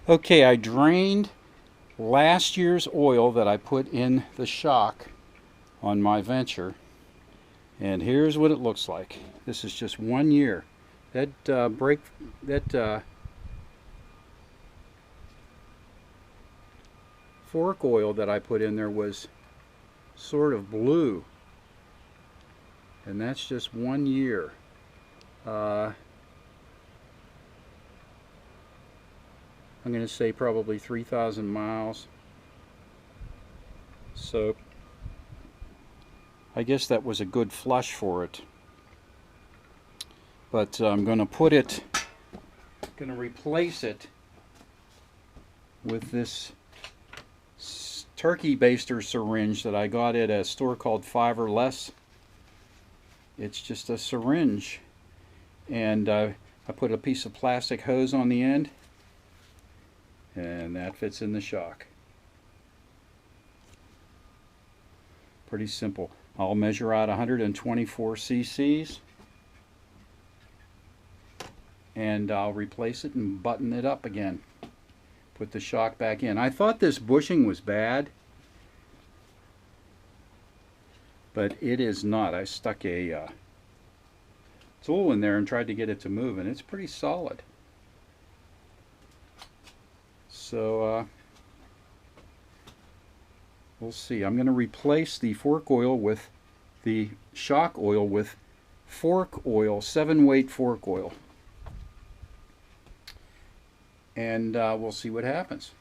Okay, I drained last year's oil that I put in the shock on my Venture, and here's what it looks like. This is just 1 year. That that fork oil that I put in there was sort of blue, and that's just 1 year. Uh, I'm going to say probably 3,000 miles. So I guess that was a good flush for it. But I'm going to replace it with this turkey baster syringe that I got at a store called Five or Less. It's just a syringe, and I put a piece of plastic hose on the end, and that fits in the shock. Pretty simple. I'll measure out 124 cc's, and I'll replace it and button it up again. Put the shock back in. I thought this bushing was bad, but it is not. I stuck a tool in there and tried to get it to move, and it's pretty solid. So we'll see. I'm going to replace the fork oil with the shock oil with fork oil, 7-weight fork oil, and we'll see what happens.